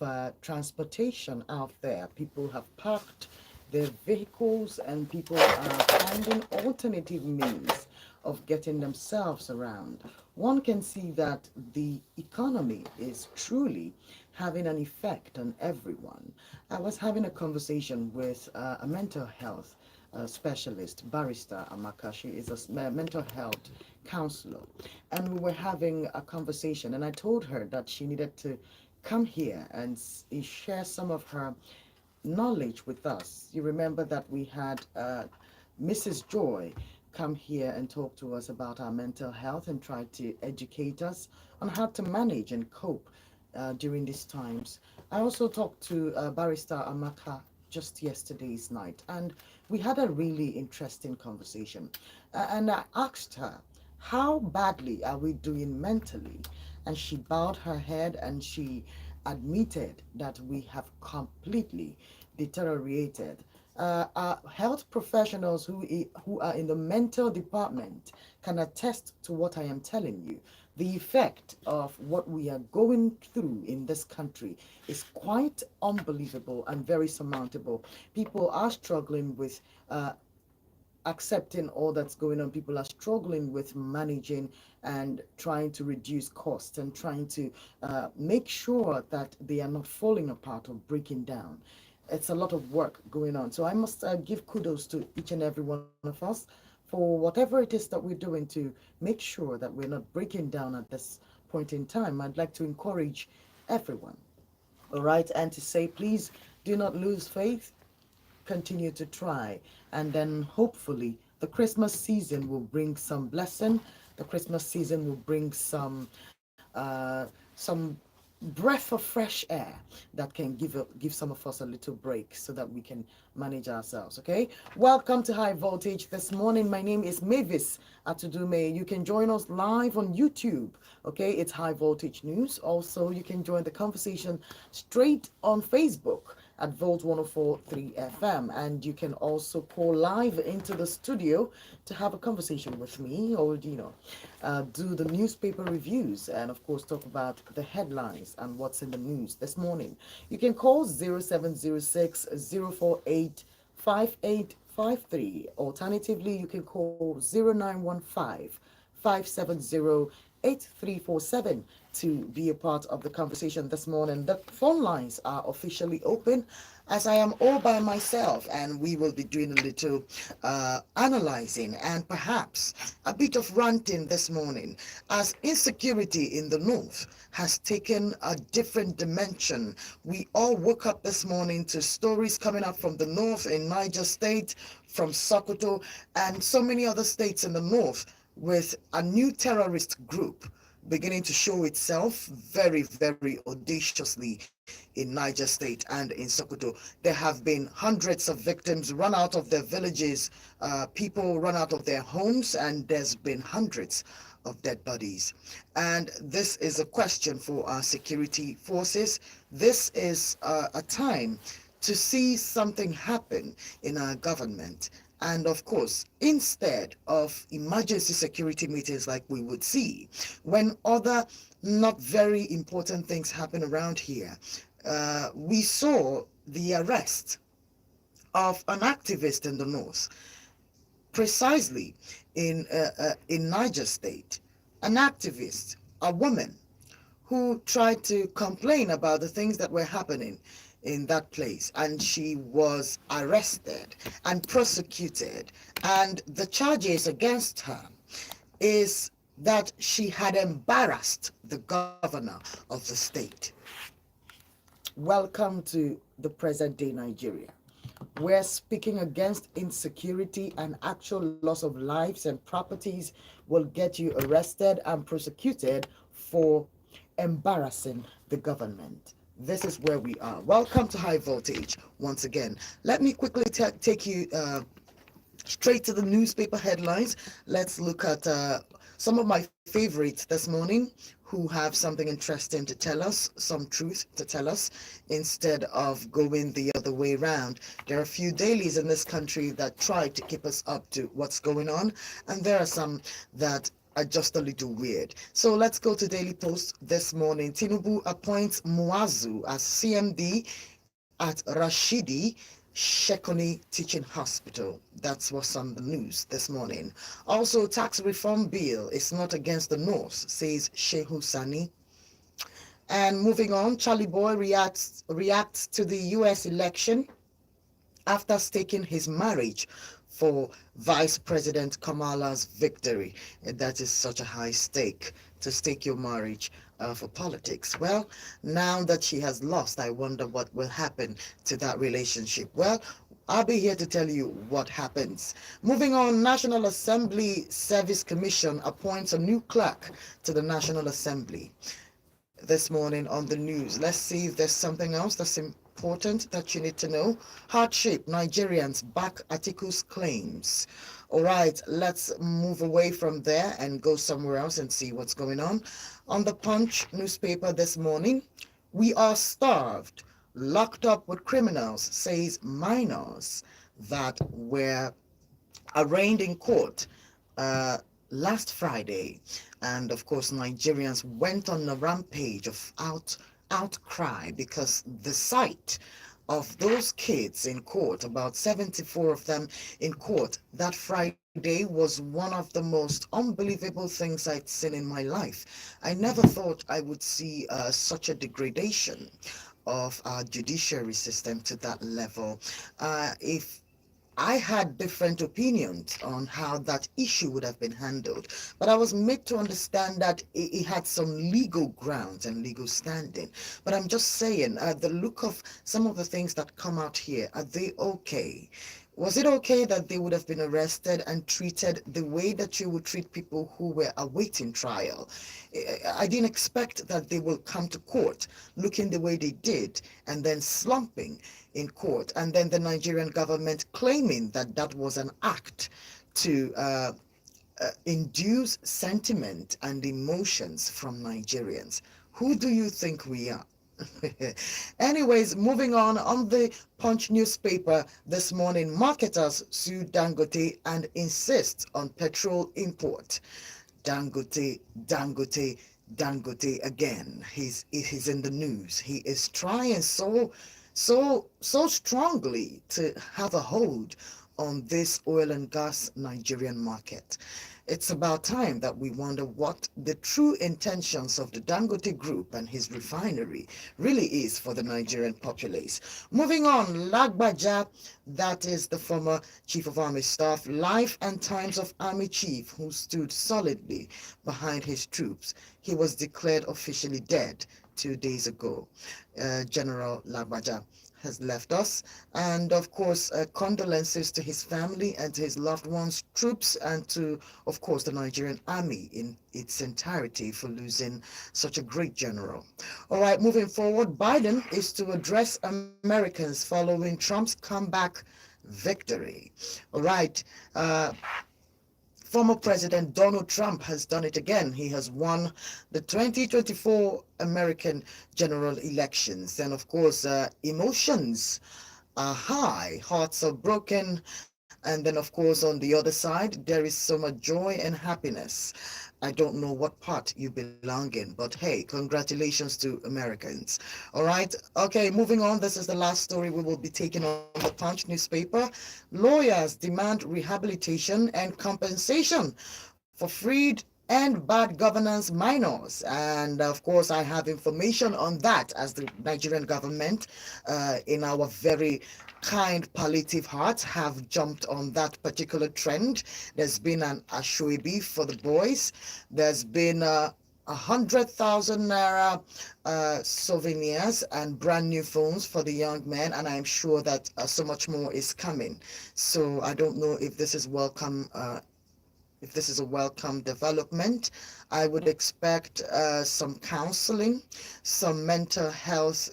of transportation out there. People have parked their vehicles and people are finding alternative means of getting themselves around. One can see that the economy is truly having an effect on everyone. I was having a conversation with a mental health specialist, Barrister Amaka. She is a mental health counselor. And we were having a conversation, and I told her that she needed to come here and share some of her knowledge with us. You remember that we had Mrs. Joy come here and talk to us about our mental health and try to educate us on how to manage and cope during these times. I also talked to Barrister Amaka just yesterday's night, and we had a really interesting conversation. And I asked her, how badly are we doing mentally? And she bowed her head and she admitted that we have completely deteriorated. Our health professionals who are in the mental department can attest to what I am telling you. The effect of what we are going through in this country is quite unbelievable and very surmountable. People are struggling with accepting all that's going on. People are struggling with managing and trying to reduce costs and trying to make sure that they are not falling apart or breaking down. It's a lot of work going on. So I must give kudos to each and every one of us for whatever it is that we're doing to make sure that we're not breaking down at this point in time. I'd like to encourage everyone, all right, and to say, please do not lose faith, continue to try, and then hopefully the Christmas season will bring some blessing. The Christmas season will bring some breath of fresh air that can give some of us a little break so that we can manage ourselves. Okay, welcome to High Voltage this morning. My name is Mavis Atudume. You can join us live on YouTube. Okay, it's High Voltage News. Also, you can join the conversation straight on Facebook at Volt 104.3 FM. And you can also call live into the studio to have a conversation with me, or, do the newspaper reviews and, of course, talk about the headlines and what's in the news this morning. You can call 0706 048 5853. Alternatively, you can call 0915 570 8347 to be a part of the conversation this morning. The phone lines are officially open as I am all by myself, and we will be doing a little analyzing and perhaps a bit of ranting this morning as insecurity in the north has taken a different dimension. We all woke up this morning to stories coming up from the north in Niger State, from Sokoto, and so many other states in the north, with a new terrorist group beginning to show itself very, very audaciously in Niger State and in Sokoto. There have been hundreds of victims run out of their villages, people run out of their homes, and there's been hundreds of dead bodies. And this is a question for our security forces. This is a time to see something happen in our government. And of course, instead of emergency security meetings like we would see, when other not very important things happen around here, we saw the arrest of an activist in the north, precisely in Niger State, an activist, a woman who tried to complain about the things that were happening in that place, and she was arrested and prosecuted, and the charges against her is that she had embarrassed the governor of the state. Welcome to the present day Nigeria. We're speaking against insecurity, and actual loss of lives and properties will get you arrested and prosecuted for embarrassing the government. This is where we are. Welcome to High Voltage once again. Let me quickly take you straight to the newspaper headlines. Let's look at some of my favorites this morning who have something interesting to tell us, some truth to tell us, instead of going the other way around. There are a few dailies in this country that try to keep us up to what's going on, and there are some that are just a little weird. So let's go to Daily Post this morning. Tinubu appoints Muazu as CMD at Rashidi Shekoni Teaching Hospital. That's what's on the news this morning. Also, tax reform bill is not against the North, says Shehu Sani. And moving on, Charlie Boy reacts to the US election after staking his marriage for Vice President Kamala's victory. That is such a high stake to stake your marriage for politics. Well, now that she has lost, I wonder what will happen to that relationship. Well, I'll be here to tell you what happens. Moving on, National Assembly Service Commission appoints a new clerk to the National Assembly this morning on the news. Let's see if there's something else that's important that you need to know. Hardship, Nigerians back Atiku's claims. All right, let's move away from there and go somewhere else and see what's going on. On the Punch newspaper this morning, we are starved, locked up with criminals, says minors that were arraigned in court uh, last Friday. And of course, Nigerians went on a rampage of outcry because the sight of those kids in court, about 74 of them in court, that Friday was one of the most unbelievable things I'd seen in my life. I never thought I would see such a degradation of our judiciary system to that level. If I had different opinions on how that issue would have been handled, but I was made to understand that it had some legal grounds and legal standing. But I'm just saying, the look of some of the things that come out here, are they okay? Was it okay that they would have been arrested and treated the way that you would treat people who were awaiting trial? I didn't expect that they will come to court looking the way they did and then slumping in court, and then the Nigerian government claiming that that was an act to induce sentiment and emotions from Nigerians. Who do you think we are? Anyways, moving on the Punch newspaper this morning, marketers sue Dangote and insist on petrol import. Dangote, Dangote, Dangote again. He's in the news. He is trying so strongly to have a hold on this oil and gas Nigerian market. It's about time that we wonder what the true intentions of the Dangote Group and his refinery really is for the Nigerian populace. Moving on, Lagbaja, that is the former Chief of Army Staff, Life and Times of Army Chief, who stood solidly behind his troops. He was declared officially dead 2 days ago. General Lagbaja has left us, and of course condolences to his family and to his loved ones, troops, and to of course the Nigerian army in its entirety for losing such a great general. All right, moving forward, Biden is to address Americans following Trump's comeback victory. All right, former President Donald Trump has done it again. He has won the 2024 American general elections. And of course, emotions are high, hearts are broken. And then, of course, on the other side, there is so much joy and happiness. I don't know what part you belong in, but hey, congratulations to Americans. All right. Okay, moving on. This is the last story we will be taking on the Punch newspaper. Lawyers demand rehabilitation and compensation for freed and bad governance minors. And of course, I have information on that as the Nigerian government, in our very kind palliative hearts, have jumped on that particular trend. There's been an Ashwebi for the boys. There's been 100,000 naira souvenirs and brand new phones for the young men, and I'm sure that so much more is coming. So I don't know if this is welcome, if this is a welcome development. I would expect some counseling, some mental health,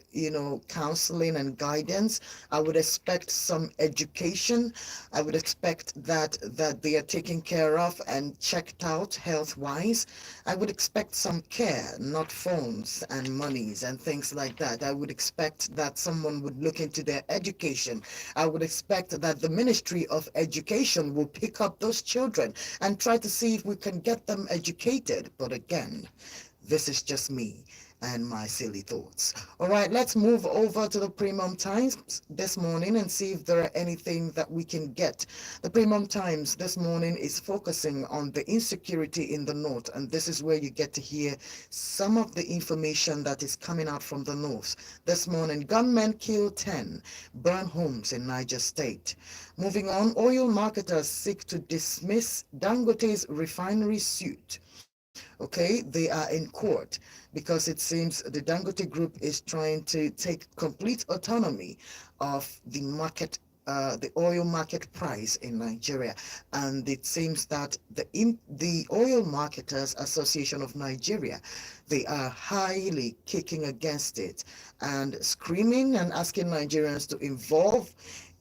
counseling and guidance. I would expect some education. I would expect that they are taken care of and checked out health wise. I would expect some care, not phones and monies and things like that. I would expect that someone would look into their education. I would expect that the Ministry of Education will pick up those children and try to see if we can get them educated. But again, this is just me and my silly thoughts. All right, let's move over to the Premium Times this morning and see if there are anything that we can get. The Premium Times this morning is focusing on the insecurity in the north, and this is where you get to hear some of the information that is coming out from the north. This morning, gunmen kill 10, burn homes in Niger State. Moving on, oil marketers seek to dismiss Dangote's refinery suit. Okay, they are in court because it seems the Dangote Group is trying to take complete autonomy of the market, the oil market price in Nigeria, and it seems that the Oil Marketers Association of Nigeria, they are highly kicking against it and screaming and asking Nigerians to involve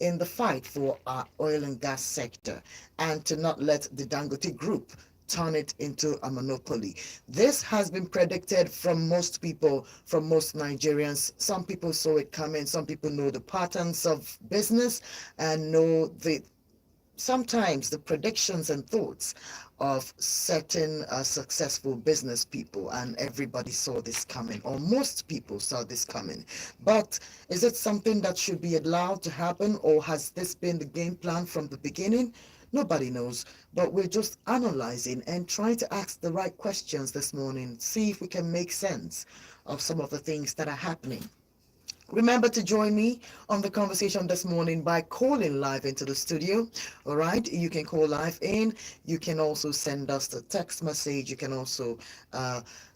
in the fight for our oil and gas sector and to not let the Dangote Group turn it into a monopoly. This has been predicted from most people, from most Nigerians. Some people saw it coming. Some people know the patterns of business and know the sometimes the predictions and thoughts of certain successful business people, and everybody saw this coming, or most people saw this coming. But is it something that should be allowed to happen, or has this been the game plan from the beginning? Nobody knows, but we're just analyzing and trying to ask the right questions this morning, see if we can make sense of some of the things that are happening. Remember to join me on the conversation this morning by calling live into the studio. All right, you can call live in. You can also send us a text message. You can also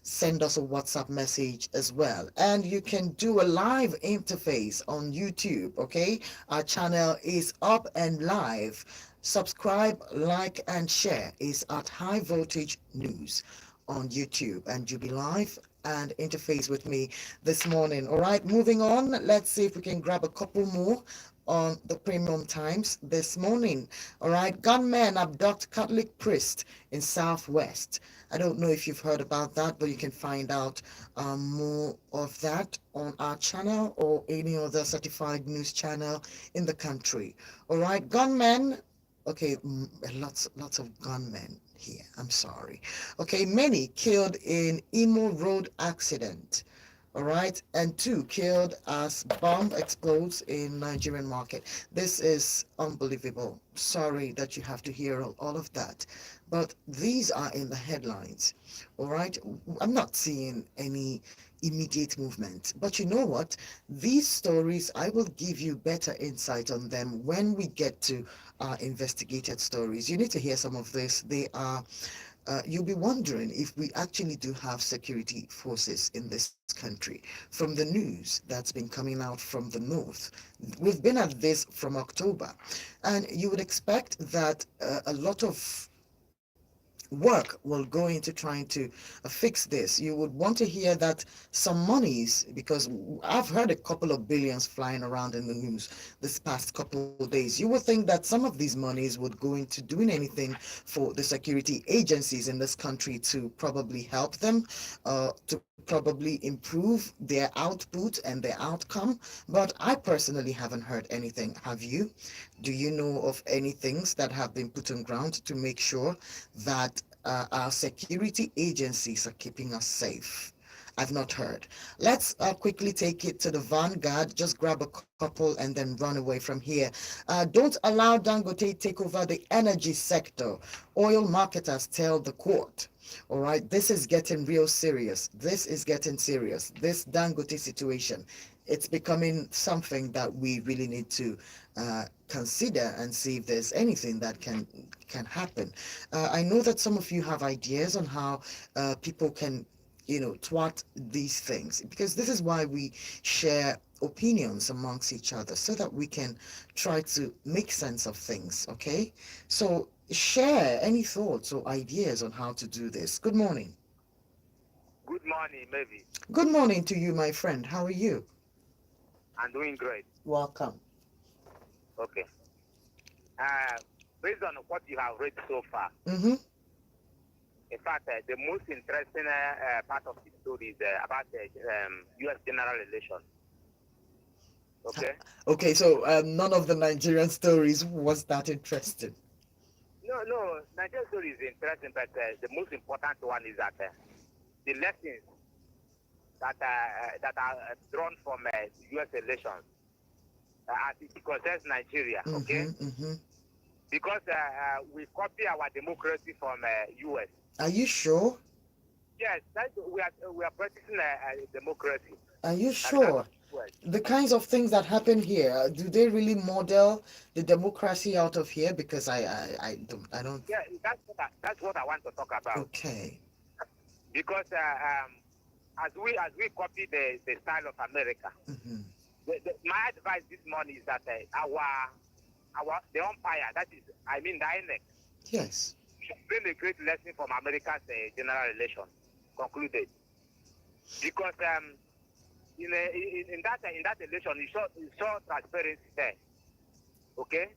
send us a WhatsApp message as well. And you can do a live interface on YouTube. Okay, our channel is up and live. Subscribe, like, and share is at High Voltage News on YouTube, and you'll be live and interface with me this morning. All right, moving on. Let's see if we can grab a couple more on the Premium Times this morning. All right, gunmen abduct Catholic priest in Southwest. I don't know if you've heard about that, but you can find out more of that on our channel or any other certified news channel in the country. All right, gunmen. Okay, lots of gunmen here. I'm sorry. Okay, many killed in Imo Road accident. All right, and 2 killed as bomb explodes in Nigerian market. This is unbelievable. Sorry that you have to hear all of that, but these are in the headlines. All right, I'm not seeing any immediate movement, but you know what? These stories, I will give you better insight on them when we get to investigated stories. You need to hear some of this. They are you'll be wondering if we actually do have security forces in this country from the news that's been coming out from the north. We've been at this from October, and you would expect that a lot of work will go into trying to fix this. You would want to hear that some monies, because I've heard a couple of billions flying around in the news this past couple of days. You would think that some of these monies would go into doing anything for the security agencies in this country to probably help them, to probably improve their output and their outcome. But I personally haven't heard anything. Have you? Do you know of any things that have been put on ground to make sure that our security agencies are keeping us safe? I've not heard. Let's quickly take it to the vanguard. Just grab a couple and then run away from here. Don't allow Dangote take over the energy sector. Oil marketers tell the court. All right, this is getting real serious. This is getting serious. This Dangote situation, it's becoming something that we really need to consider and see if there's anything that can happen. I know that some of you have ideas on how people can thwart these things, because this is why we share opinions amongst each other so that we can try to make sense of things. Okay, so share any thoughts or ideas on how to do this. Good morning. Good morning, maybe. Good morning to you, my friend. How are you? I'm doing great. Welcome. Okay. Uh, Based on what you have read so far, Mm-hmm. in fact, the most interesting part of the story is about the U.S. general election. Okay. Okay, so none of the Nigerian stories was that interesting. No, Nigerian story is interesting, but the most important one is that the lessons that are drawn from U.S. elections as it concerns Nigeria. Okay. Mm-hmm, mm-hmm. Because we copy our democracy from U.S. Are you sure? Yes, we are practicing democracy. Are you Like that sure? of US. The kinds of things that happen here, do they really model the democracy out of here? Because I don't. Yeah, that's what I want to talk about. Okay. Because as we copy the style of America, Mm-hmm. my advice this morning is that our the umpire, that is, I mean the INEC, Yes. should learn a great lesson from America's general election concluded. Because in that election, you saw transparency there. Okay.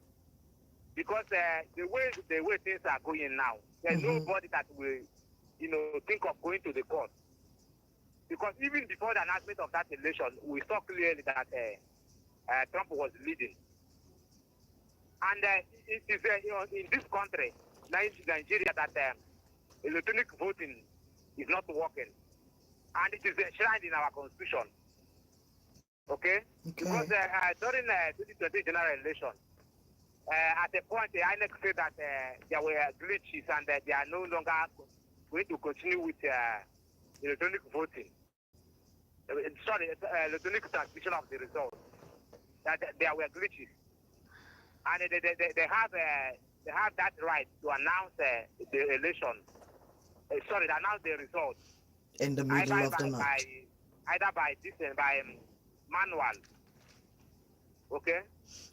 Because the way things are going now, there's Mm-hmm. nobody that will, think of going to the court. Because even before the announcement of that election, we saw clearly that Trump was leading. And it is in this country, Nigeria, that electronic voting is not working, and it is enshrined in our constitution. Okay, because Okay. during 2020 general election, at a point, the INEC said that there were glitches and they are no longer going to continue with electronic voting. Sorry, electronic transmission of the results. That there were glitches, and they have that right to announce the election. Sorry, to announce the results In the either middle of the by night. either by this by manual. Okay.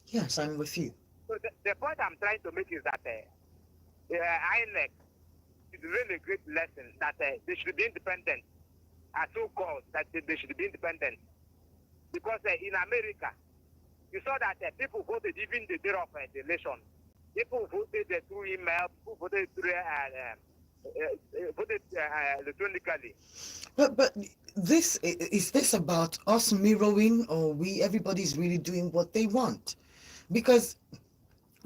Yes, I'm with you. So the point I'm trying to make is that INEC is really a great lesson that they should be independent, as so called that they should be independent. Because in America, you saw that people voted even the day of the election. People voted through email, people voted through voted electronically. But this is this about us mirroring, or everybody's really doing what they want? Because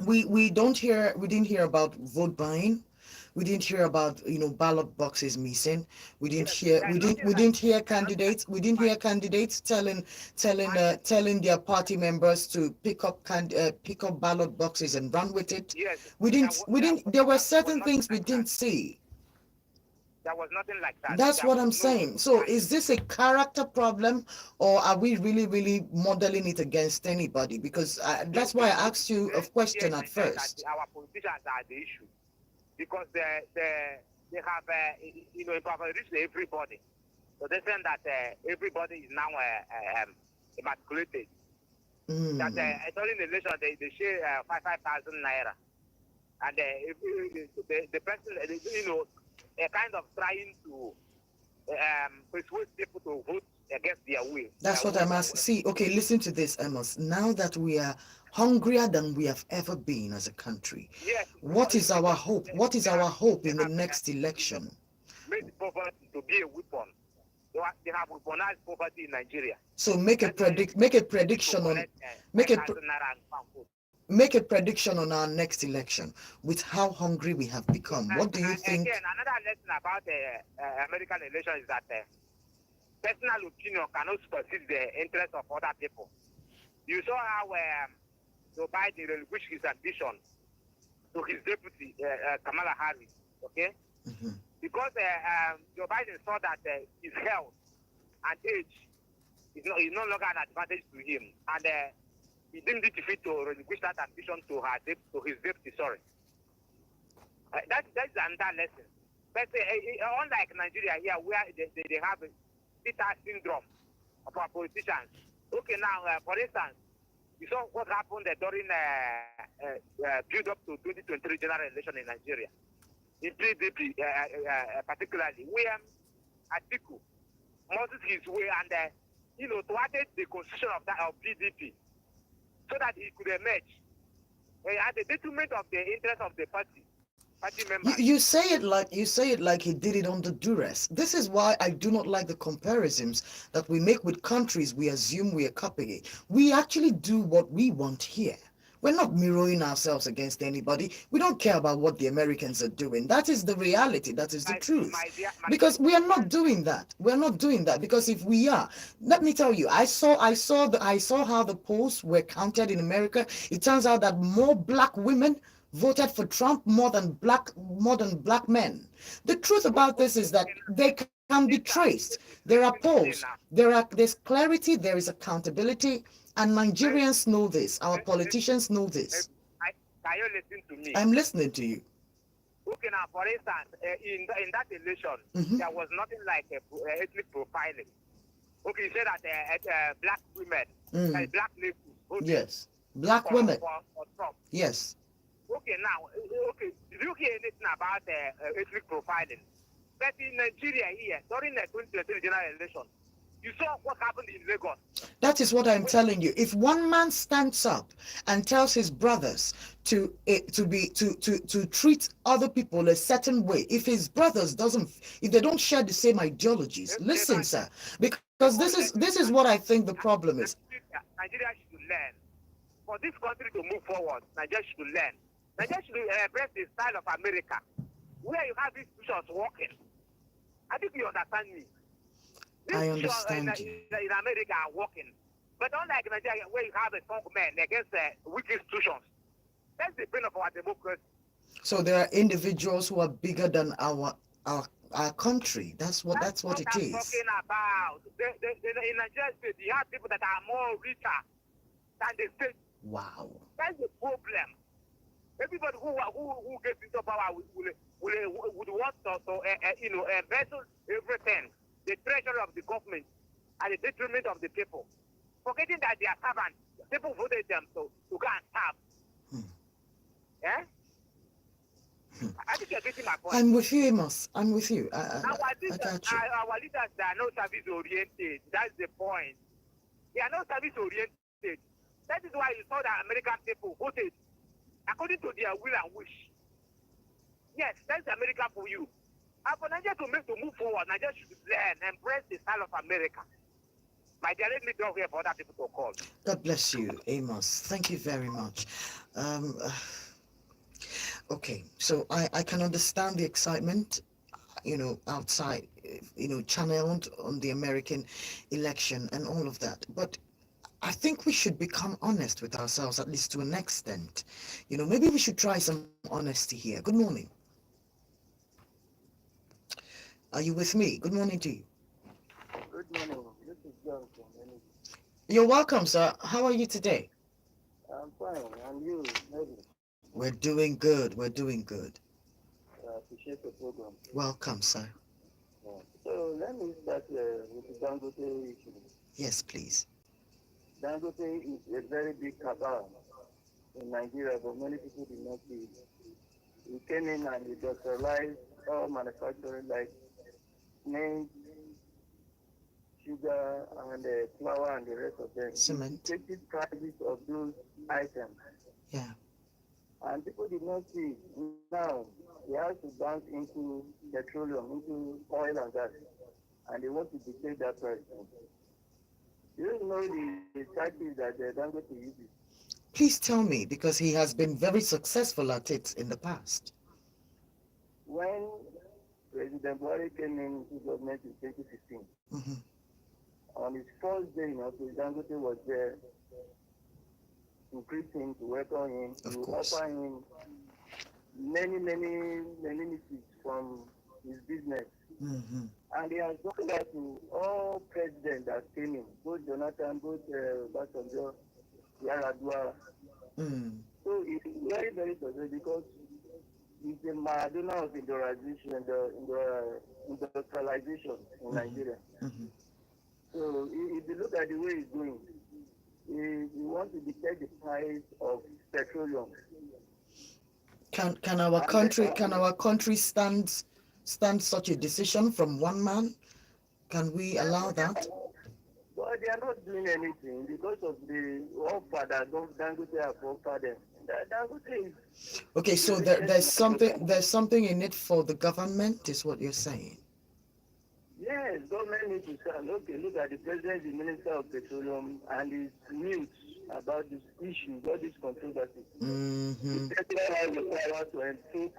we didn't hear about vote buying. We didn't hear about ballot boxes missing. Yes, there's nothing We like didn't hear there's nothing like candidates. We didn't hear candidates buying. telling their party members to pick up ballot boxes and run with it. Yes, We didn't there were there was certain nothing things we like that. didn't see. There was nothing like that. That's There what was I'm no saying. So buying. is this a character problem, or are we really, really modeling it against anybody? Because that's why I asked you a Here question in at Nigeria, that first. our politicians are the issue because they have impoverished everybody. So they say that everybody is now emasculated. That Mm. during the election they share 5,000 naira, and the person kind of trying to persuade people to vote against their will. That's Their what will I'm asking. See, okay, listen to this, Amos. Now that we are hungrier than we have ever been as a country, yes, what is our because hope? What is our hope they in the have next election? made poverty to be a weapon. They have weaponized poverty in Nigeria. So That's why make a they need to prediction on collect make a 5,000 naira and pound food. make a prediction on our next election with how hungry we have So, become. What do you again, think? another lesson about American election is that personal opinion cannot supersede the interest of other people. You saw how Joe Biden relinquished his ambition to his deputy, Kamala Harris, okay? Mhm. Because Joe Biden saw that his health and age is no longer an advantage to him. And he didn't need to fit to relinquish that ambition to his deputy, sorry. That's another lesson. But unlike Nigeria here, where they have a bitter syndrome of our politicians. Okay, now, for instance, you saw what happened during build up to 2023 general election in Nigeria. In PDP, particularly, where Atiku must his way and thwarted the constitution of PDP so that he could emerge at the detriment of the interest of the party members. You say it like he did it under duress. This is why I do not like the comparisons that we make with countries we assume we are copying. We actually do what we want here. We're not mirroring ourselves against anybody. We don't care about what the Americans are doing. That is the reality. That is the truth. Because we are not doing that. We're not doing that. Because if we are, let me tell you, I saw how the polls were counted in America. It turns out that more black women voted for Trump more than black men. The truth about this is that they can be traced. There are polls. There's clarity. There is accountability. And Nigerians know this. Our politicians know this. Can you listen to me? I'm listening to you. Okay, now, for instance, in that election, there was nothing like ethnic profiling. Okay, you said that black women, black ladies. Yes, black women. For Trump. Yes. Okay, now, did you hear anything about ethnic profiling? But in Nigeria here, during the 2023 general election, you saw what happened in Lagos. That is what I'm telling you. If one man stands up and tells his brothers to treat other people a certain way, if his brothers if they don't share the same ideologies, listen, sir, because this is what I think the problem is. Nigeria should learn. For this country to move forward, Nigeria should learn. Nigeria should embrace the style of America, where you have institutions working. I think you understand me. I understand you. In America are working. But unlike Nigeria, where you have a strong man against weak institutions, that's the pain of our democracy. So there are individuals who are bigger than our country. That's what it is. That's what I'm talking about. In Nigeria, you have people that are more richer than the state. Wow. That's the problem. Everybody who gets into power would want to embezzle everything, the treasure of the government, at the detriment of the people, forgetting that they are servants. People voted them to go and serve. Yeah? I think you're getting my point. I'm with you, Amos. I'm with you. I got you. Our leaders, they are not service-oriented. That's the point. They are not service-oriented. That is why you saw that American people voted according to their will and wish. Yes, that's America for you. And for Nigeria to move forward, Nigeria should learn, embrace the style of America. My dear, let me go here for other people to call. God bless you, Amos. Thank you very much. Okay, so I can understand the excitement, outside, channeled on the American election and all of that. But I think we should become honest with ourselves, at least to an extent. Maybe we should try some honesty here. Good morning. Are you with me? Good morning to you. Good morning. This is John from Energy. You're welcome, sir. How are you today? I'm fine. And you, maybe? We're doing good. We're doing good. I appreciate the program. Welcome, sir. Yeah. So let me start with the Dangote issue. Yes, please. Dangote is a very big cabal in Nigeria, but many people do not see it. We came in and industrialized all manufacturing like cement, sugar, and flour, and the rest of them. Cement. Inflated prices of those items. Yeah. And people did not see it. Now, they have to bounce into petroleum, into oil and gas, and they want to dictate that price. You know the tactics that Dangote uses. Please tell me, because he has been very successful at it in the past. When President Buhari came into government in 2015, on his first day, President Dangote was there to greet him, to welcome him, to offer him many benefits from his business. And he has done that to all presidents that came in, both Jonathan, both Obasanjo, Yar'Adua. So it's very, very successful because he's the Maradona of industrialization in Nigeria. So if you look at the way he's doing, he wants to dictate the price of petroleum. Can our country stand such a decision from one man? Can we allow that? But they are not doing anything because of the offer that Dangote have offered them. Dangote is Okay, the so richest man. there's something in it for the government, is what you're saying. Yes, government needs to say, okay, look at the president, the minister of petroleum, and his news about this issue, all this controversy. The Mm-hmm. president has the power to enforce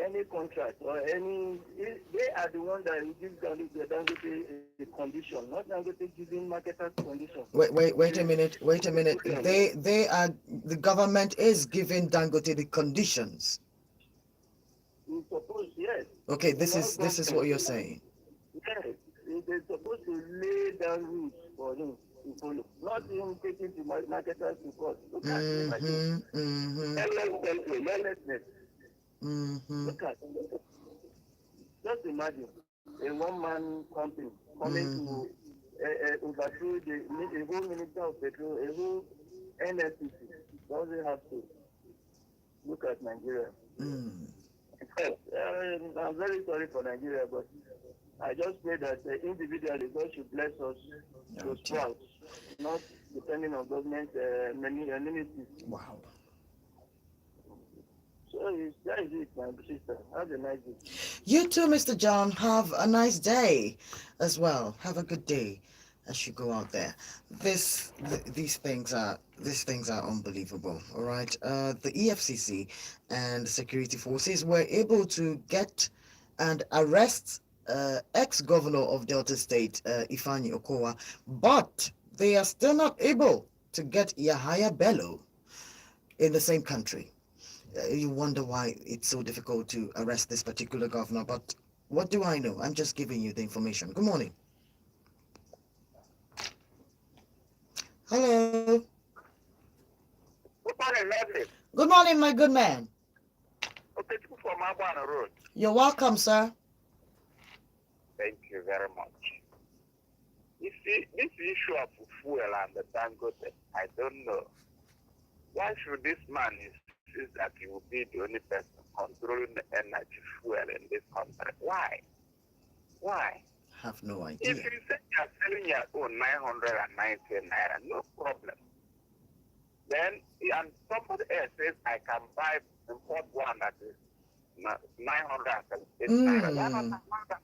any contract or any. They are the ones that will give Dangote a condition, not Dangote giving marketers condition. Wait a minute. They are the government is giving Dangote the conditions. We suppose, yes. Okay, Not this is what government. you're saying. Yes, they're supposed to lay down rules for him to follow, not him taking the marketers to court. Look at him like this. Mm-hmm. Mm-hmm. Lawlessness. Mm-hmm. Look at it. Just imagine a one-man company coming Mm-hmm. to overthrow a whole minister of petrol, a whole NFPC. Doesn't have to look at Nigeria. Mm. I'm very sorry for Nigeria, but I just pray that individually God should bless us Oh, to sprout, not depending on government ministries. wow. So that is it, my sister. Have a nice day. You too, Mr. John. Have a nice day as well. Have a good day as you go out there. These things are unbelievable. All right. The EFCC and the security forces were able to get and arrest ex-governor of Delta State, Ifeanyi Okowa, but they are still not able to get Yahaya Bello in the same country. You wonder why it's so difficult to arrest this particular governor, but what do I know? I'm just giving you the information. Good morning. Hello. Good morning, Leslie. Good morning, my good man. Okay, from Abana Road. You're welcome, sir. Thank you very much. You see, this issue of fuel and the Dangote, I don't know. Why should this man insist that he will be the only person controlling the energy fuel in this country? Why? Why? Have no If idea. you say you are selling your own 990 naira, no problem. Then, and somebody else says, I can buy import one that is 978 naira. Why not that?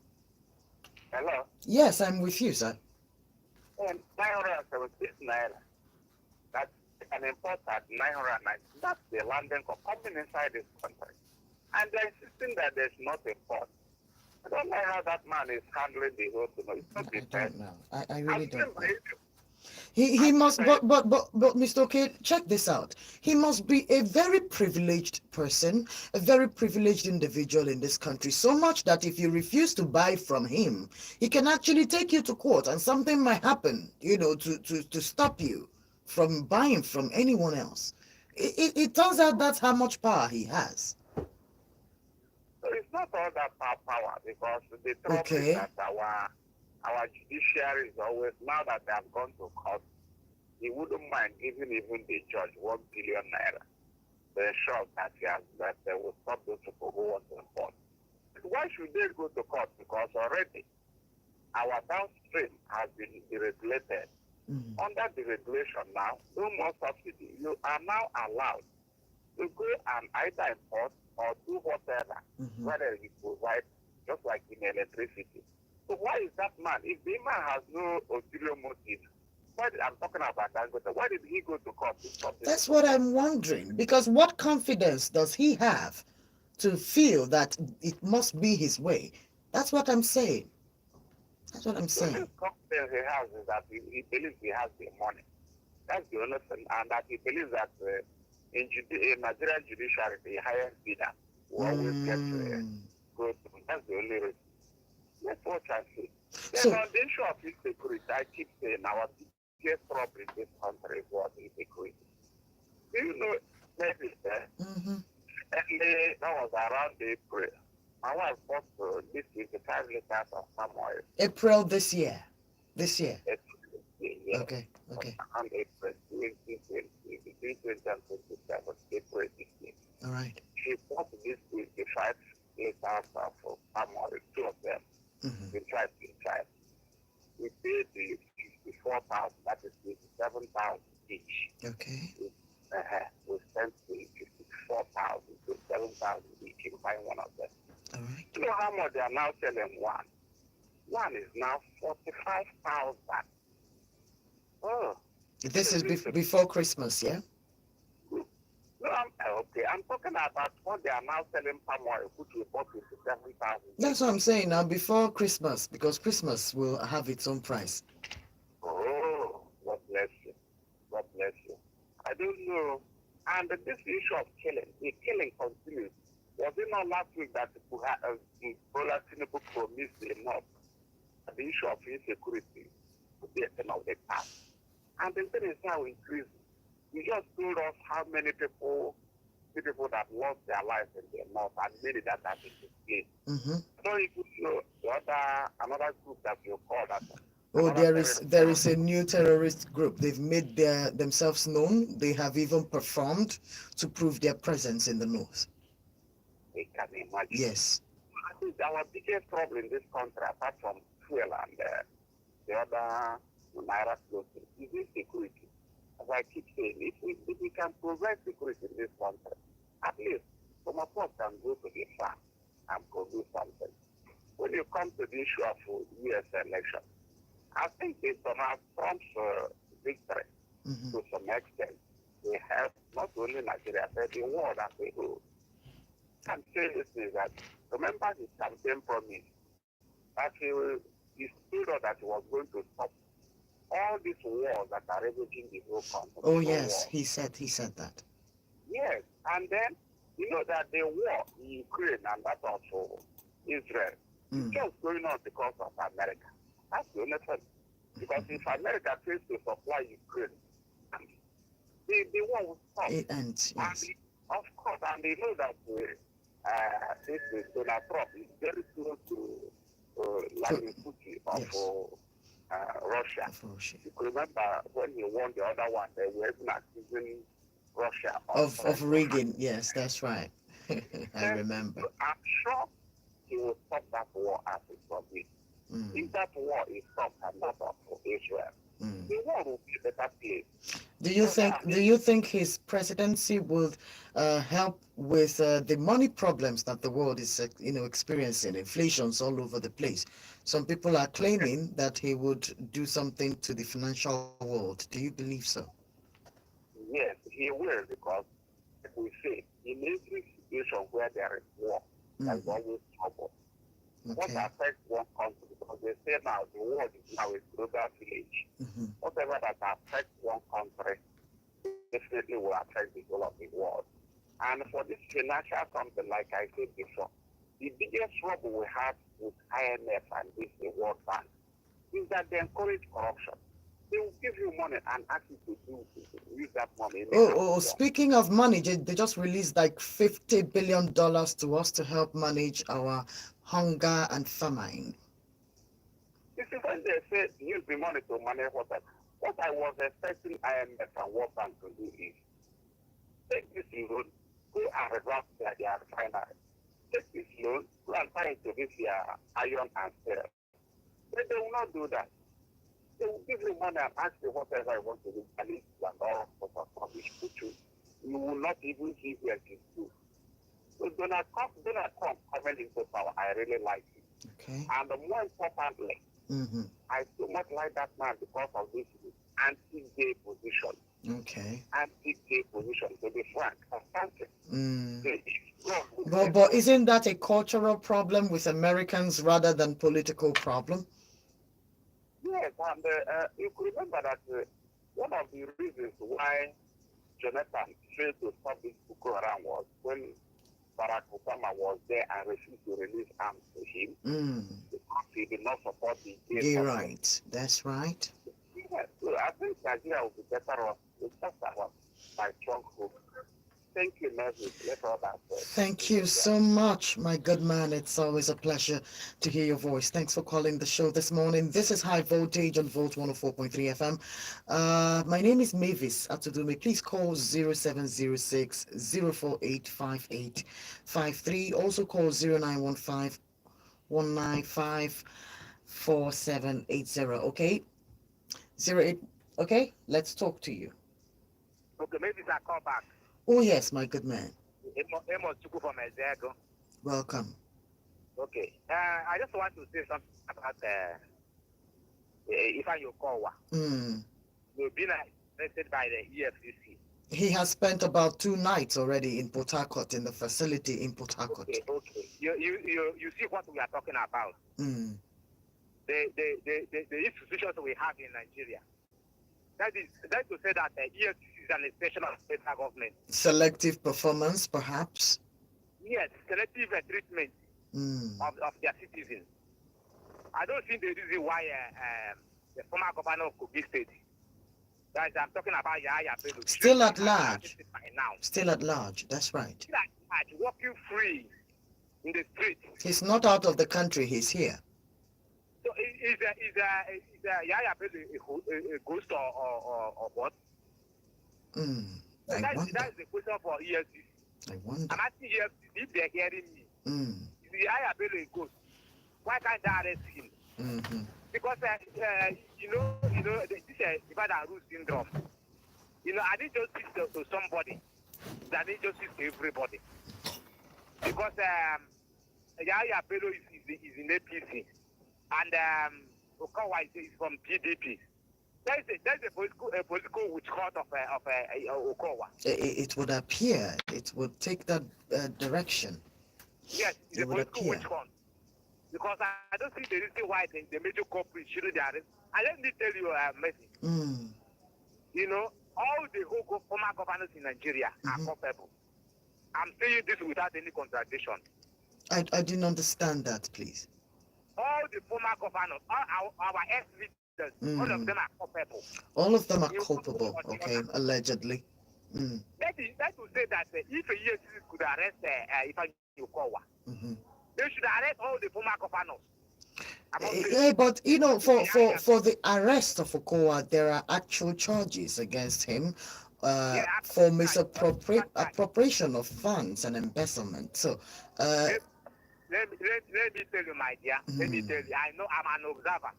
Hello? Yes, I'm with you, sir. And 978 naira. That's an import at 990. That's the landing coming inside this country. And they're insisting that there's not import. I don't know how that man is handling the whole thing. It's not the I best. don't know. I really don't know. He He must, but Mr. Okay, check this out. He must be a very privileged person, a very privileged individual in this country, so much that if you refuse to buy from him, he can actually take you to court and something might happen, to stop you from buying from anyone else. It turns out that's how much power he has. So it's not all that power because the trouble is that our judiciary is always, now that they have gone to court, he wouldn't mind giving even the judge 1 billion naira. They're sure that that they will stop those people who want to import. But why should they go to court? Because already our downstream has been deregulated. Mm-hmm. Under the regulation now, no more subsidy. You are now allowed to go and either import or do whatever, whether you provide, just like in electricity. So why is that man, if the man has no ulterior motive, I'm talking about Dangote, why did he go to court to stop this? That's what I'm wondering, because what confidence does he have to feel that it must be his way? That's what I'm saying. That's what I'm saying. The confidence he has is that he believes he has the money. That's the only thing. And that he believes that in Nigerian judiciary, the highest bidder will always get go through. That's the only reason. Let's watch and see. Then on the issue of insecurity, I keep saying our biggest problem in this country is what insecurity. Do you know, maybe that was around April. My wife bought this 25 liters of palm oil. April this year. Yeah. Okay. On April 2020, between 20 and 27, April 16. All right. She bought this 25 liters of palm oil, two of them. 25. 50,000 each. Okay. We spent 54,000 to 7,000 each in buying one of them. All right. You know how much they are now selling one? One is now 45,000. Oh. This is before Christmas, yeah? No, I'm talking about what they are now selling palm oil, which we bought 57,000. That's what I'm saying now, before Christmas, because Christmas will have its own price. Oh, God bless you. God bless you. I don't know. And this issue of killing, the killing continues. Was it not last week that Bola Tinubu promised enough the issue of insecurity to be a thing of the past? And the thing is now increasing. You just told us how many people that lost their lives in the north and many that have been displaced. Mm-hmm. So if you know another group that you call that. Oh, there is a new terrorist group. They've made themselves known. They have even performed to prove their presence in the north. We can imagine. Yes. I think our biggest problem in this country, apart from fuel and the other naira floating, is insecurity. As I keep saying, if we can provide security in this country, at least some of us can go to the farm and produce something. When you come to the issue of U.S. election, I think it's Donald Trump's victory to some extent. We have not only Nigeria, but the world as a whole. I'm saying this is that, remember his campaign promise that he stood up that he was going to stop all these wars that are ravaging the whole country. Oh yes, he said that. Yes, and then you know that the war in Ukraine and that of Israel is just going on because of America. That's the only thing. Because if America fails to supply Ukraine, the war will stop. It ends, yes. And of course, and they know that this is Donald Trump is very close to Vladimir Putin of Russia. You could remember when he won the other one, they were even accusing Russia of rigging. Yes, that's right. I remember. I'm sure he will stop that war as it promised. If that war is stopped and not for Israel, the war will be a better place. Do you think his presidency would help with the money problems that the world is experiencing? Inflation's all over the place. Some people are claiming that he would do something to the financial world. Do you believe so? Yes, he will, because like we say, in every situation where there is war, there is always trouble. Okay. What affects one country? Because they say now the world is now a global village. Whatever that affects one country definitely will affect the whole of the world. And for this financial company, like I said before, the biggest trouble we have with IMF and this the World Bank is that they encourage corruption. They will give you money and ask you to use that money. Speaking of money, they just released like $50 billion to us to help manage our hunger and famine. This is when they say use the money to manage water. What I was expecting IMF and World Bank to do is take this loan, go and reverse their refinery. Take this loan, go and buy into this iron and steel. But they will not do that. They will give you money and ask you whatever you want to do, and all sorts of rubbish, which you will not even give where it is. So Donald Trump coming into power, I really like it. Okay. And more importantly, I so much like that man because of this anti-gay position. Okay. Anti-gay position, to be frank. But isn't that a cultural problem with Americans rather than political problem? Yes, and you could remember that one of the reasons why Jonathan failed to stop this Boko Haram was when Barack Obama was there and refused to release arms to him because he did not support the gay rights. That's right. Yes, so I think Nigeria will be better off with just my strong hope. Thank you, Melvin. Thank you so much, my good man. It's always a pleasure to hear your voice. Thanks for calling the show this morning. This is High Voltage on Volt 104.3 FM. My name is Mavis Atudume. Please call 0706 048 5853. Also call 0915 195 4780. Okay? Okay, let's talk to you. Okay, maybe it's a call back. Oh, yes, my good man. Amos Chuku from Ezego. Welcome. Okay. I just want to say something about Ifan Yokowa. You've been arrested by the EFCC. He has spent about 2 nights already in Port Harcourt, in the facility in Port Harcourt. Okay. You see what we are talking about. The institutions we have in Nigeria. That to say that the EFCC is an extension of the federal government. Selective performance, perhaps? Yes, selective treatment of their citizens. I don't think the reason why the former governor of Kogi State, guys, I'm talking about Yahaya Bello. Still at large. Still at large, that's right. Still at large, walking free in the street. He's not out of the country, he's here. So is Yahaya Bello a ghost or what? I wonder. That's the question for EFCC. I wonder. I'm asking EFCC if they're hearing me. Is Yahaya Bello a ghost? Why can't they arrest him? Because this is divide and rule syndrome. I need justice to somebody. I need justice to everybody. Because Yahaya Bello is in APC, and Okawa is from PDP. There's a political witch hunt of Okawa. It would appear it would take that direction. Yes, it's a political witch hunt. Because I don't see the reason why the major corporate shouldn't be arrested. And let me tell you, Messi. All the whole former governors in Nigeria are culpable. I'm saying this without any contradiction. I didn't understand that, please. All the former governors, our ex-leaders, all of them are culpable. All of them are culpable, okay, allegedly. That will say that if a EFCC could arrest Ifan Yokowa, they should arrest all the former governors. Yeah, but for the arrest of Okowa, there are actual charges against him for misappropriation of funds and embezzlement. So, let me tell you, my dear. Let me tell you. I know I'm an observer.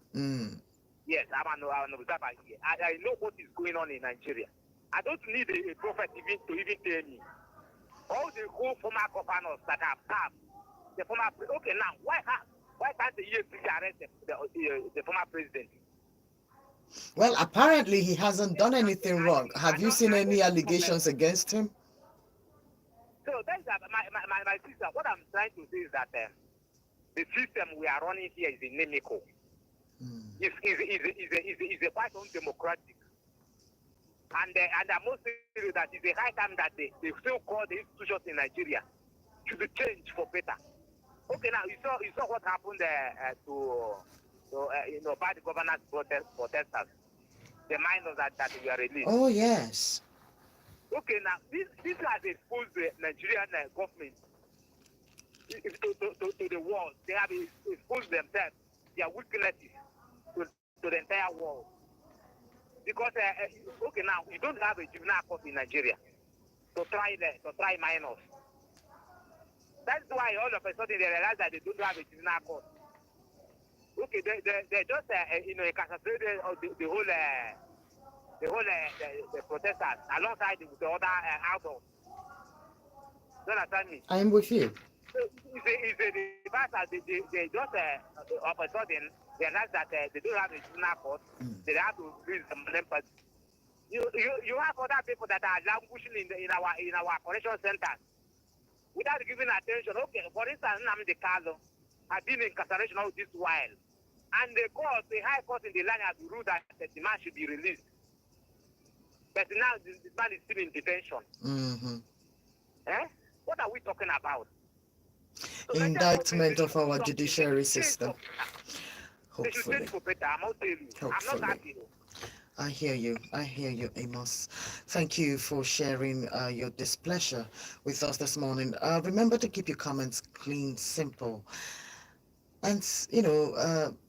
Yes, I'm an observer here. I know what is going on in Nigeria. I don't need a prophet to even tell me. All the whole former governors that have come, the former. Okay, now why can't the EFCC arrest the former president? Well, apparently he hasn't done anything wrong. Have you seen any allegations against him? So that's my sister. What I'm trying to say is that the system we are running here is inimical. It's a quite undemocratic. And I must say that it's a high time that the so-called institutions in Nigeria should change for better. Okay, now you saw what happened to by the governance protesters, the minors that were released. Oh yes. Okay, now this has exposed the Nigerian government to the world. They have exposed themselves, their weaknesses to the entire world. Because okay, now you don't have a juvenile court in Nigeria to try minors. That's why all of a sudden they realize that they don't have a juvenile court. Okay, they just incarcerated the protesters alongside with the other outdoors. You understand me? I am with you. So it's a device that they just of a sudden realize that they don't have a juvenile court. They have to release them. You have other people that are languishing in our correction centers without giving attention. Okay, for instance, Nnamdi Kanu has been in incarceration all this while, and the high court in the land has ruled that the man should be released. But now this man is still in detention. What are we talking about? So indictment of our judiciary system. Hopefully. I'm not happy. I hear you, Amos. Thank you for sharing your displeasure with us this morning. Remember to keep your comments clean, simple, and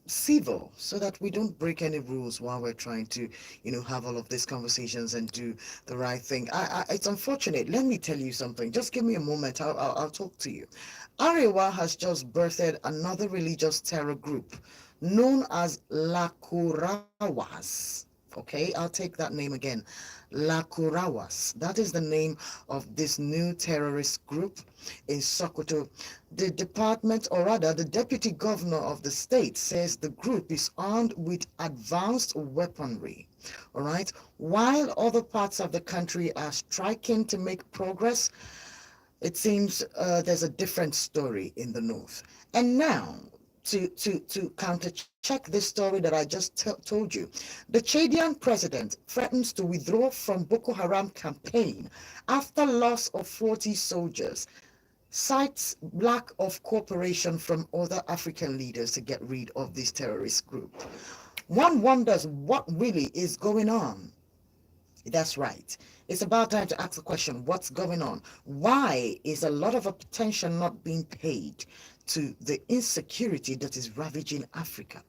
civil, so that we don't break any rules while we're trying to have all of these conversations and do the right thing. It's unfortunate. Let me tell you something. Just give me a moment. I'll talk to you. Arewa has just birthed another religious terror group known as Lakurawas. Okay, I'll take that name again. Lakurawas. That is the name of this new terrorist group in Sokoto. The department, or rather, the deputy governor of the state says the group is armed with advanced weaponry. All right, while other parts of the country are striking to make progress, it seems there's a different story in the north. And now, to counter check this story that I just told you, the Chadian president threatens to withdraw from Boko Haram campaign after loss of 40 soldiers, cites lack of cooperation from other African leaders to get rid of this terrorist group. One wonders what really is going on. That's right. It's about time to ask the question, what's going on? Why is a lot of attention not being paid to the insecurity that is ravaging Africa,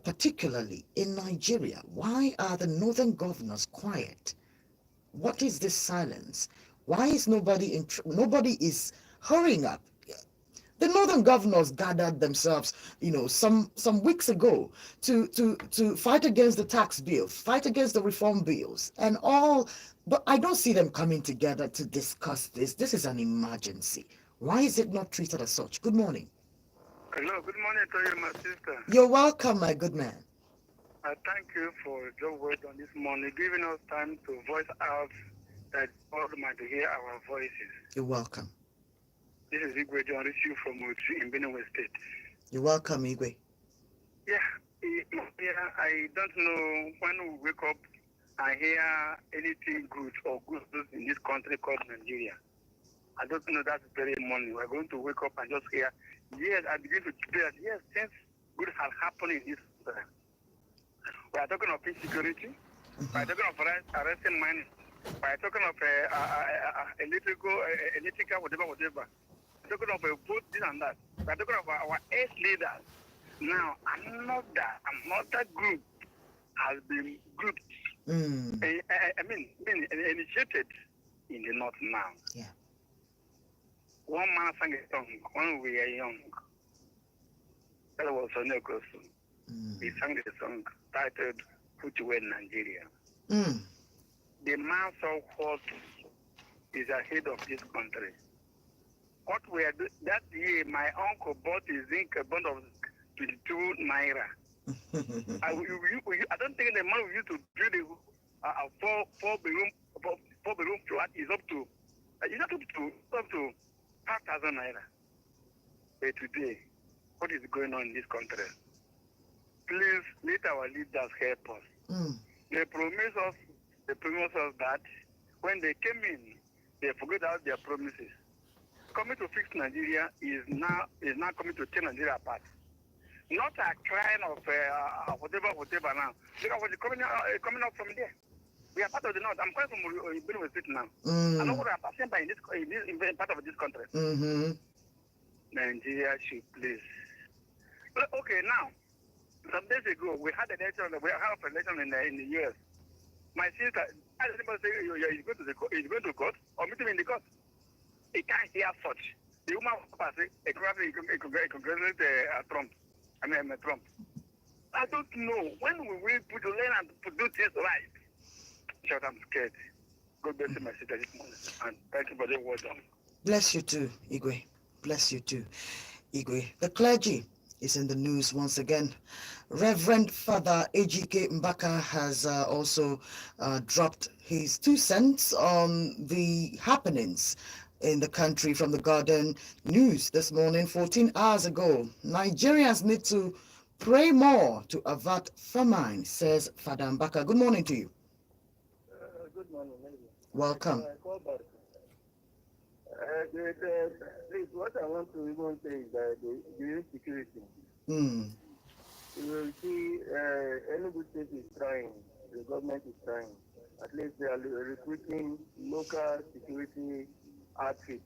particularly in Nigeria? Why are the northern governors quiet? What is this silence? Why is nobody is hurrying up? The northern governors gathered themselves, some weeks ago to fight against the tax bill, fight against the reform bills, and all. But I don't see them coming together to discuss this. This is an emergency. Why is it not treated as such? Good morning. Hello, good morning to you, my sister. You're welcome, my good man. I thank you for your word on this morning, giving us time to voice out that God might hear our voices. You're welcome. This is Igwe John Richu from Uchi in Benue State. You're welcome, Igwe. Yeah, I don't know when we wake up and hear anything good or good in this country called Nigeria. I don't know that very morning. We're going to wake up and just hear, yes, I begin to declare, yes, things good have happened in this country. We are talking of insecurity. We are talking of arresting money. We are talking of electrical, whatever. We are talking of both this and that. We are talking of our ex-leaders. Now, another group has been grouped. Initiated in the north now. Yeah. One man sang a song when we were young. That was Sonny Grosso. He sang the song titled Put You in Nigeria. The man saw what is ahead of this country. What we are doing that year, my uncle bought his zinc a bond of 22 naira. I don't think the man we used to build a four bedroom flat is up to 5,000 naira. But today, what is going on in this country? Please let our leaders help us. They promised us that when they came in, they forgot out their promises. Coming to fix Nigeria is now coming to tear Nigeria apart. Not a crying of whatever now. Because what's coming up from there. We are part of the north. I'm coming from Benue State now. I know what I'm passing by in part of this country. Nigeria should please. But okay, now, some days ago, we had an election in the US. My sister, I didn't say he's going to court or meet him in the court. He can't hear such. The woman was congratulate Trump. Trump. I don't know. When will we put the learn and to do things right? Shut, I'm scared. God bless you, my sister, this morning. And thank you for the word. Bless you too, Igwe. Bless you too, Igwe. The clergy is in the news once again. Reverend Father Ejike Mbaka has also dropped his 2 cents on the happenings in the country from the Guardian News this morning, 14 hours ago. Nigerians need to pray more to avert famine, says Father Mbaka. Good morning to you. Good morning. Welcome. Please, what I want to even say is that the insecurity. You will see Enugu State is trying, the government is trying. At least they are recruiting local security outfits.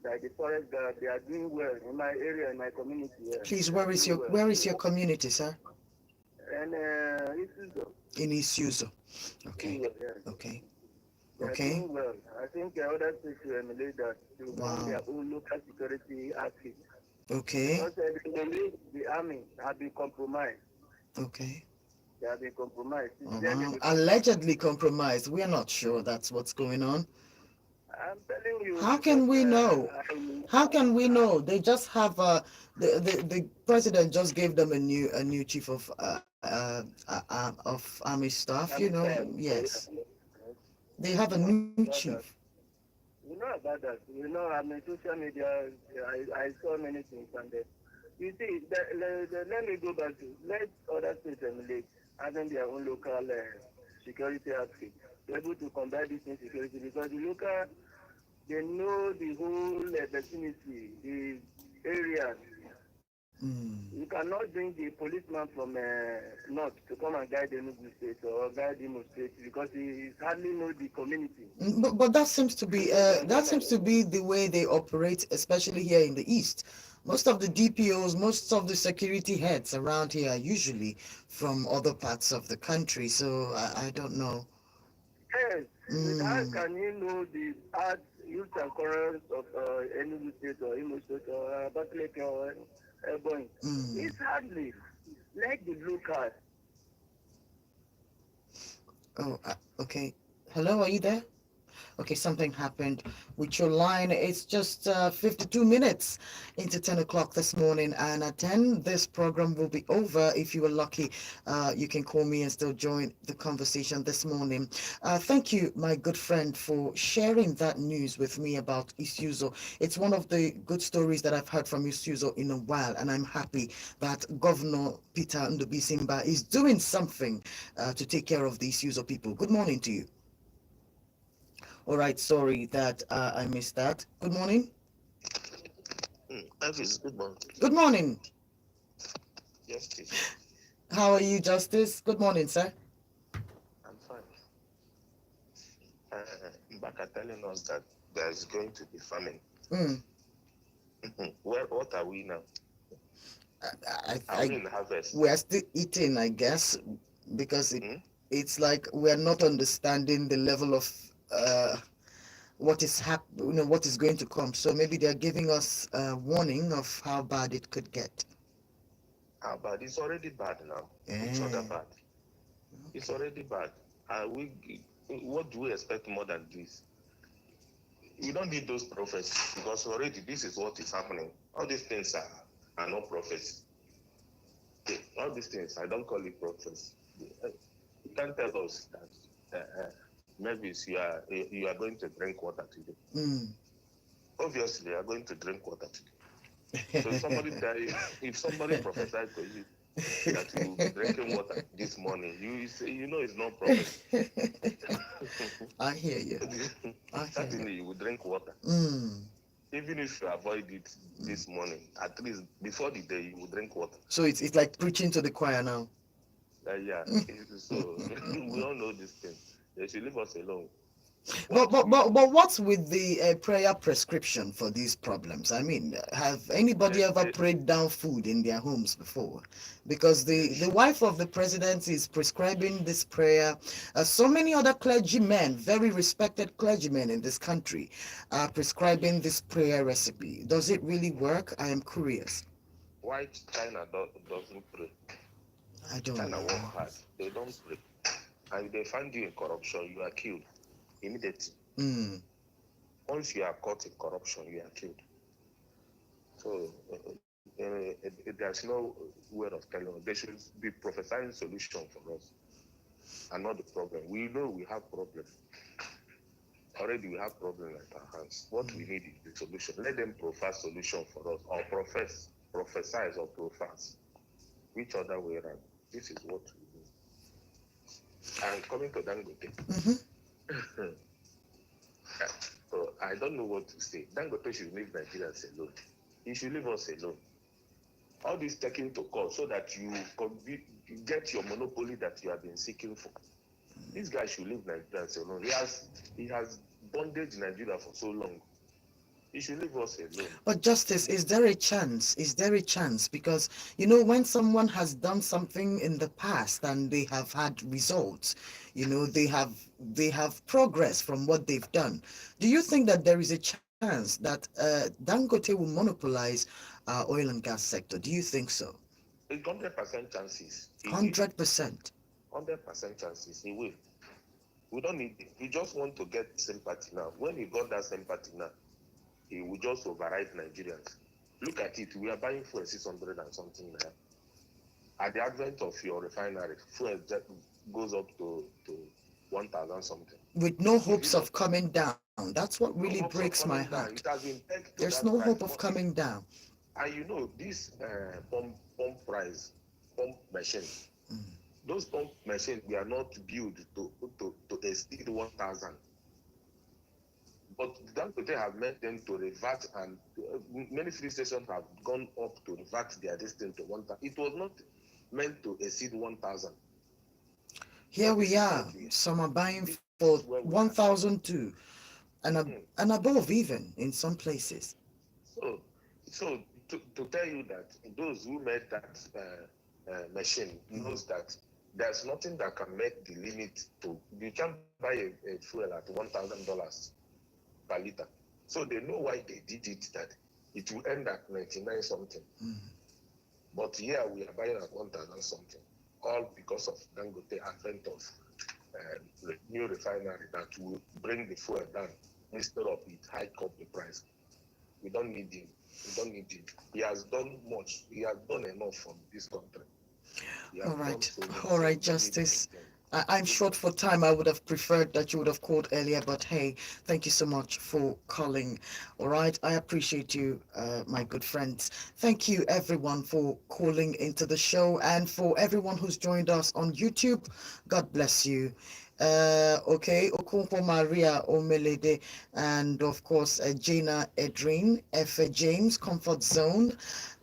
Like the forest guard, they are doing well in my area, in my community. Please, where is your community, sir? And Isuzu. In Isuzu. Okay. Yeah. Okay. They are doing well. I think other states will emulate that to have their own local security outfits. Okay. Because the army have been compromised. Okay. They have been compromised. Oh, wow. Allegedly compromised. We are not sure that's what's going on. I'm telling you. How can we know? How can we know? They just have the president just gave them a new chief of army staff. You know, yes, they have a new chief. You know about that. You know, I mean, social media. I saw many things, and you see, let me go back to let other states emulate having their own local security outfit, be able to combat this insecurity because the local they know the whole vicinity, the areas. You cannot bring the policeman from north to come and guide Enugu State or guide Imo State because he hardly know the community. But that seems to be the way they operate, especially here in the east. Most of the DPOs, most of the security heads around here are usually from other parts of the country. So I don't know. Yes, how can you know the art, use and currents of Enugu State or Imo State or Abakaliki or Ebonyi? It's hardly like the locals. Oh, okay. Hello, are you there? Okay, something happened with your line. It's just 52 minutes into 10 o'clock this morning, and at 10 this program will be over. If you were lucky, you can call me and still join the conversation this morning. Thank you, my good friend, for sharing that news with me about Isuzu. It's one of the good stories that I've heard from Isuzu in a while, and I'm happy that Governor Peter Ndubisimba is doing something to take care of the Isuzu people. Good morning to you. All right, sorry that I missed that. Good morning. Elvis, good morning. Good morning. Justice. How are you, Justice? Good morning, sir. I'm fine. Mbaka telling us that there is going to be famine. What are we now? Are we in harvest? We are still eating, I guess, because it's like we are not understanding the level of what is what is going to come. So maybe they're giving us a warning of how bad it could get. How bad? It's already bad now. It's other bad. It's already bad. What do we expect more than this? We don't need those prophets because already this is what is happening. All these things are not prophets. All these things, I don't call it prophets. You can't tell us that maybe you are going to drink water today. Obviously, you are going to drink water today. So if somebody prophesied to you that you will be drinking water this morning, you know it's not prophet. I hear you. Certainly, you will drink water. Even if you avoid it this morning, at least before the day, you will drink water. So it's like preaching to the choir now. Yeah. So we all know this thing. They should leave us alone. But what's with the prayer prescription for these problems? I mean, have anybody ever prayed down food in their homes before? Because the wife of the president is prescribing this prayer. So many other clergymen, very respected clergymen in this country, are prescribing this prayer recipe. Does it really work? I am curious. Why China doesn't pray? I don't China know. work hard. They don't pray. And if they find you in corruption, you are killed immediately. Once you are caught in corruption, you are killed. So there's no word of telling. They should be prophesying solution for us and not the problem. We know we have problems. Already we have problems at our hands. What we need is the solution. Let them profess solution for us, or prophesize or profess. Which other way around? This is what we do. And coming to Dangote. So I don't know what to say. Dangote should leave Nigerians alone. He should leave us alone. All this taking to court so that you get your monopoly that you have been seeking for. This guy should leave Nigerians alone. He has bondaged Nigeria for so long. He should leave us alone. But Justice, is there a chance? Is there a chance? Because, you know, when someone has done something in the past and they have had results, you know, they have progress from what they've done. Do you think that there is a chance that Dangote will monopolize oil and gas sector? Do you think so? It's 100% chances. 100%. 100% chances he will. We don't need it. We just want to get sympathy now. When he got that sympathy now, he will just override Nigerians. Look at it. We are buying fuel 600 and something now. At the advent of your refinery, fuel goes up to 1,000 something. With no hopes of coming down. That's what really breaks my heart. It has been pegged to There's that no price. hope of coming down. And you know, this pump machine, those pump machines were not built to exceed 1,000. But Dangote have made them to revert, and many free stations have gone up to revert their distance to 1,000. It was not meant to exceed 1,000. Here we are. Some are buying for 1,002 and above, even in some places. So to tell you that those who made that machine knows that there's nothing that can make the limit to. You can't buy a fuel at $1,000 per liter. So they know why they did it, that it will end at 99 something. But here we are buying at 1,000 something, all because of Dangote advent of new refinery that will bring the fuel down instead of it hike up the price. We don't need him. We don't need him. He has done much. He has done enough for this country. All right, Justice. I'm short for time. I would have preferred that you would have called earlier, but hey, thank you so much for calling. All right, I appreciate you, my good friends. Thank you, everyone, for calling into the show, and for everyone who's joined us on YouTube. God bless you. Okay, Okunpo Maria Omelede, and of course, Jana Edrin, Efe James, Comfort Zone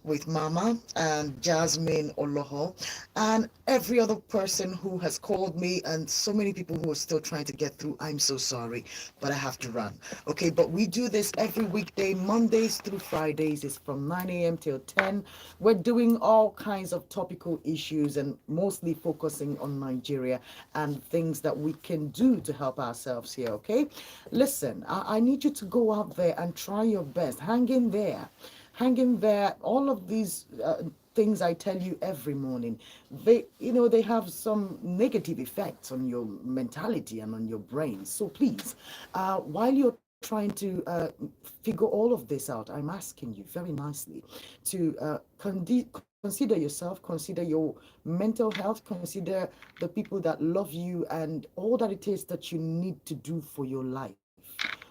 with Mama, and Jasmine Oloho, and every other person who has called me, and so many people who are still trying to get through. I'm so sorry, but I have to run. Okay, but we do this every weekday, Mondays through Fridays. It's from 9 a.m. till 10. We're doing all kinds of topical issues and mostly focusing on Nigeria and things that we can do to help ourselves here, okay? Listen, I need you to go out there and try your best. Hang in there. Hang in there. All of these things I tell you every morning, they have some negative effects on your mentality and on your brain. So please, while you're trying to figure all of this out, I'm asking you very nicely to consider yourself, consider your mental health, consider the people that love you and all that it is that you need to do for your life.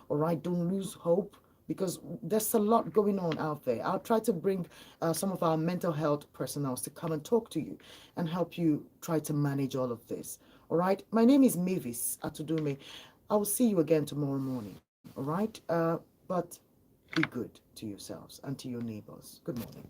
All right, don't lose hope, because there's a lot going on out there. I'll try to bring some of our mental health personnel to come and talk to you and help you try to manage all of this. All right, my name is Mavis Atudume. I will see you again tomorrow morning. All right, but be good to yourselves and to your neighbors. Good morning.